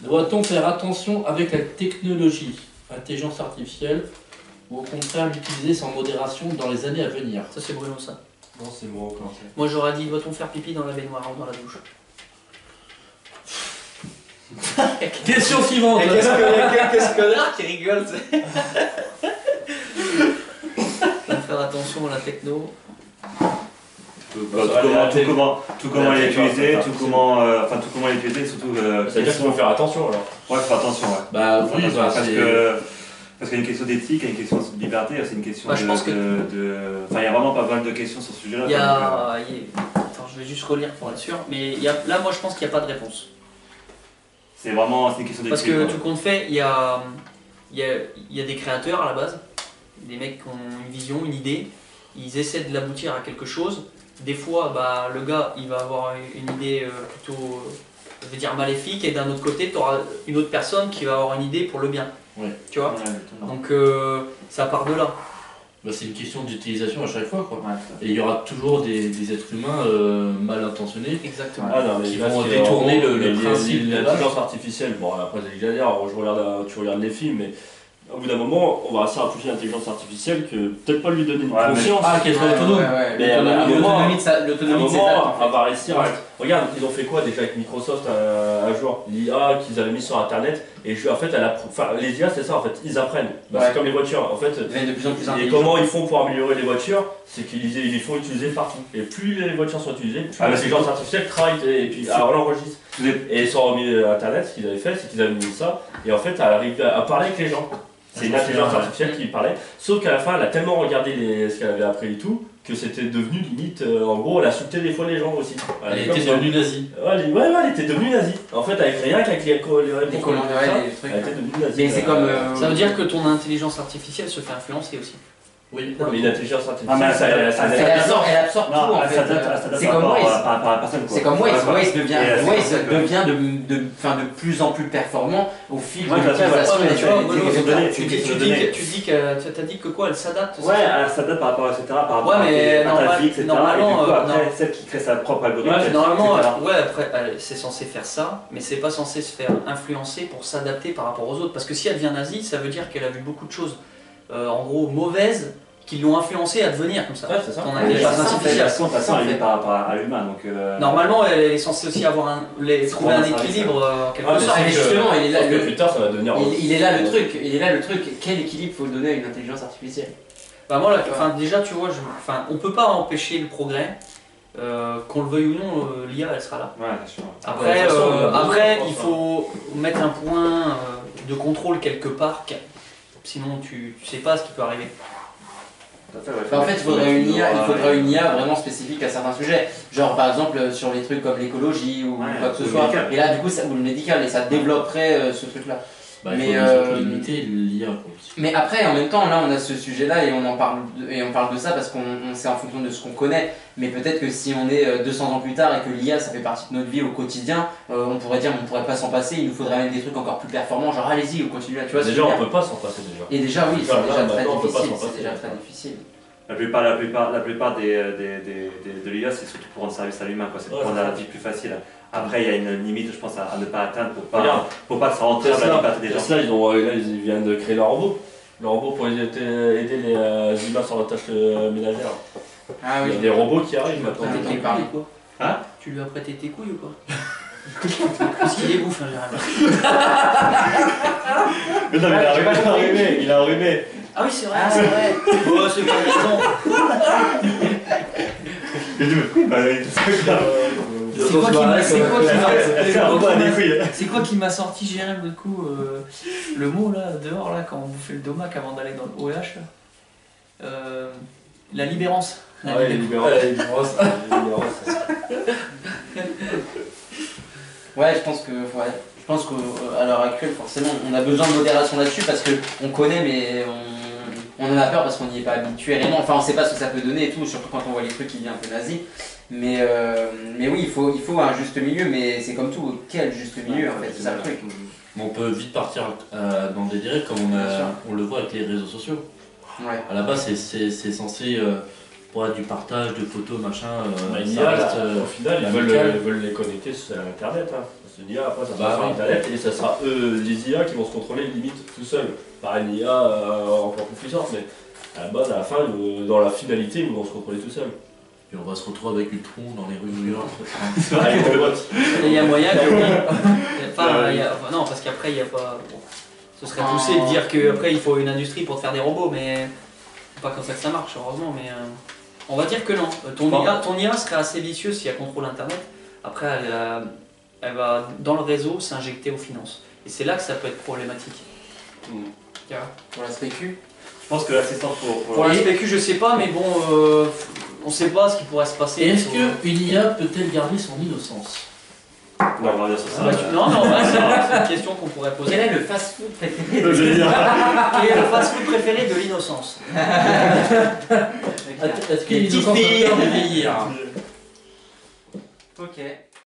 Doit-on faire attention avec la technologie, intelligence artificielle, ou au contraire l'utiliser sans modération dans les années à venir? Ça c'est Bruno ça. Non, c'est moi encore. Moi j'aurais dit doit-on faire pipi dans la baignoire ou dans la douche? Question suivante. Et qu'est-ce que quelques connards qui rigolent, tu sais. Faut faire attention à la techno. Tout comment il est utilisé, tout comment il est utilisé, surtout. C'est-à-dire qu'il faut faire attention alors. Ouais, faut faire attention, ouais. Bah oui, Attention, bah, parce qu'il y a une question d'éthique, il y a une question de liberté, c'est une question Bah, je pense Enfin, il y a vraiment pas mal de questions sur ce sujet-là. Attends, je vais juste relire pour être sûr. Mais là, moi je pense qu'il n'y a pas de réponse. C'est vraiment une question d'éthique. Parce que tout compte fait, il y a des créateurs à la base, des mecs qui ont une vision, une idée, ils essaient de l'aboutir à quelque chose. Des fois, bah, le gars, il va avoir une idée plutôt, je vais dire, maléfique, et d'un autre côté, tu auras une autre personne qui va avoir une idée pour le bien. Ouais. Tu vois? Ouais, Donc, ça part de là. Bah, c'est une question d'utilisation à chaque fois, quoi. ouais, Et il y aura toujours des êtres humains mal intentionnés Exactement. Ah non, mais qui là, vont c'est détourner en gros, le principe de base. l'intelligence artificielle. Bon, après, c'est exagère, tu regardes les films, mais au bout d'un moment, on va assez rapprocher l'intelligence artificielle que peut-être pas lui donner une Ouais, mais- conscience. Ah, qu'elle soit autonome. Mais à un moment, L'autonomie de à un l'autonomie de ses moment, dates, en fait. on va réussir à... Regarde, ils ont fait quoi déjà avec Microsoft un jour? L'IA qu'ils avaient mis sur internet, et en fait, les IA c'est ça en fait, ils apprennent. Bah, Ouais. c'est comme les voitures en fait. Ils deviennent de plus en plus Et intelligents. comment ils font pour améliorer les voitures? C'est qu'ils les font utiliser partout. Et plus les voitures sont utilisées, plus Ah, mais l'intelligence artificielle travaille et puis alors on l'enregistre. Et ils sont remis internet, ce qu'ils avaient fait, c'est qu'ils avaient mis ça, et en fait, elle arrive à parler avec les gens. C'est une intelligence artificielle qui parlait, sauf qu'à la fin, elle a tellement regardé ce qu'elle avait appris et tout, que c'était devenu limite, en gros, elle insultait des fois les gens aussi. Elle était devenue nazie. Ouais, elle était devenue nazie. En fait, avec rien qu'avec les colons, les les trucs. elle était devenue nazie. Mais c'est comme. Ça veut dire que ton intelligence artificielle se fait influencer aussi. Oui. Non, mais une intelligence Ah, artificielle, mais Elle absorbe tout en fait. C'est comme Waze. Par la personne, quoi. C'est comme Waze, Ouais, Waze devient, Et, Waze devient de plus en plus performant au fil de Ouais, l'utilisation ouais, des tu vois, des Bruno, résultats. c'est une Tu question de dis données. que t'as dit que quoi, elle s'adapte. c'est Ouais, ça ça date par rapport à etc. Par rapport Ouais, à mais ta vie, etc. normalement, Et du coup, après, non. celle qui crée sa propre algorithme. Ouais, normalement, etc. ouais, après, c'est censé faire ça, mais c'est pas censé se faire influencer pour s'adapter par rapport aux autres. Parce que si elle devient nazie, ça veut dire qu'elle a vu beaucoup de choses, en gros, mauvaises, qui l'ont influencé à devenir comme ça. Ouais, c'est ça. Ton Ouais, intelligence mais artificielle. de toute façon, elle est par rapport à l'humain. Donc, Normalement, elle est censée aussi avoir trouver un prendre un service, équilibre en quelque Ouais, mais sorte. Ah, mais justement, il est là, Sauf que plus tard, ça va devenir. il est là le truc. Il est là le truc. Quel équilibre faut donner à une intelligence artificielle? Bah moi, déjà, tu vois, on peut pas empêcher le progrès. Qu'on le veuille ou non, l'IA, elle sera là. ouais, bien sûr. Après, de toute façon, on a besoin, après je pense, il faut mettre un point de contrôle quelque part, sinon tu sais pas ce qui peut arriver. Bah, en fait, il faudrait une IA vraiment spécifique à certains sujets. Genre, par exemple, sur les trucs comme l'écologie ou Ouais, quoi que ce ou le soit. médical. Et là, du coup, ou le médical, et ça développerait ce truc-là. Bah, il Mais, faut surtout limiter l'IA. Mais après, en même temps, là, on a ce sujet-là et on parle de ça parce qu'on c'est en fonction de ce qu'on connaît. Mais peut-être que si on est 200 ans plus tard et que l'IA, ça fait partie de notre vie au quotidien, on pourrait dire on pourrait pas s'en passer. Il nous faudrait même des trucs encore plus performants. Genre, allez-y, continue là. Tu vois, ce que je Déjà, veux on dire. peut pas s'en passer déjà. Et déjà, oui, c'est Là, déjà très maintenant, on peut pas difficile. s'en passer. C'est déjà très difficile. La plupart de l'IA, c'est surtout pour rendre service à l'humain, quoi. C'est pour Ouais, rendre c'est la ça. vie plus facile. Après, il y a une limite, je pense, à ne pas atteindre Regarde. pour pas que ça entrave la liberté des gens. Tesla, ils viennent de créer leur robot. Le robot pour aider les humains sur la tâche ménagère. Ah Il y a des robots qui arrivent maintenant. Ah, Tes ok. couilles ou quoi? Hein? Tu lui as prêté tes couilles ou quoi? Parce qu'il est bouffe, hein, généralement. Mais non, il a enrhumé. Ah oui, c'est vrai, c'est vrai. Oh, c'est pas raison. Mais du coup, C'est quoi qui m'a sorti, Jérém, le coup, le mot là, dehors, là, quand on bouffait le domac avant d'aller dans le OH là. La libérance. Ah ouais, les libéraux. Ouais, je pense qu'à l'heure actuelle, forcément, on a besoin de modération là-dessus parce qu'on connaît, mais on en a peur parce qu'on n'y est pas habitué réellement. Enfin, on sait pas ce que ça peut donner et tout, surtout quand on voit les trucs qui viennent un peu nazis. Mais oui, il faut un juste milieu, mais c'est comme tout, quel juste milieu en fait, c'est ça le truc. On peut vite partir dans des dérives comme Bien sûr. on le voit avec les réseaux sociaux. Ouais. À la base, c'est censé pour être du partage de photos, machin. Bah, une ça IA, reste, au final, ils amical. veulent les connecter sur Internet. Hein. Parce que une IA, après, ça Bah passe sur oui. Internet et ça sera eux, les IA, qui vont se contrôler limite tout seuls. Pas une IA encore plus puissante, mais à la base, à la fin, dans la finalité, ils vont se contrôler tout seuls. Puis on va se retrouver avec Ultron dans les rues de New York. Avec les robots. Et il y a moyen que. Enfin, non, parce qu'après, il n'y a pas. Bon, ce serait poussé de dire qu'après, il faut une industrie pour te faire des robots, mais c'est pas comme ça que ça marche, heureusement. Mais on va dire que non. Ton IA serait assez vicieuse si elle contrôle Internet. Après, elle va, dans le réseau, s'injecter aux finances. Et c'est là que ça peut être problématique. Pour la spécu. Je pense que l'assistance Pour la SPQ, je sais pas, mais bon, on sait pas ce qui pourrait se passer. Et est-ce qu'une IA peut-elle garder son innocence? Ouais, on va dire ça. Non, ouais, c'est une question qu'on pourrait poser. Quel est le fast-food préféré Je veux dire. Quel est le fast-food préféré de l'innocence? Est-ce que l'innocence a peur de vieillir? Ok.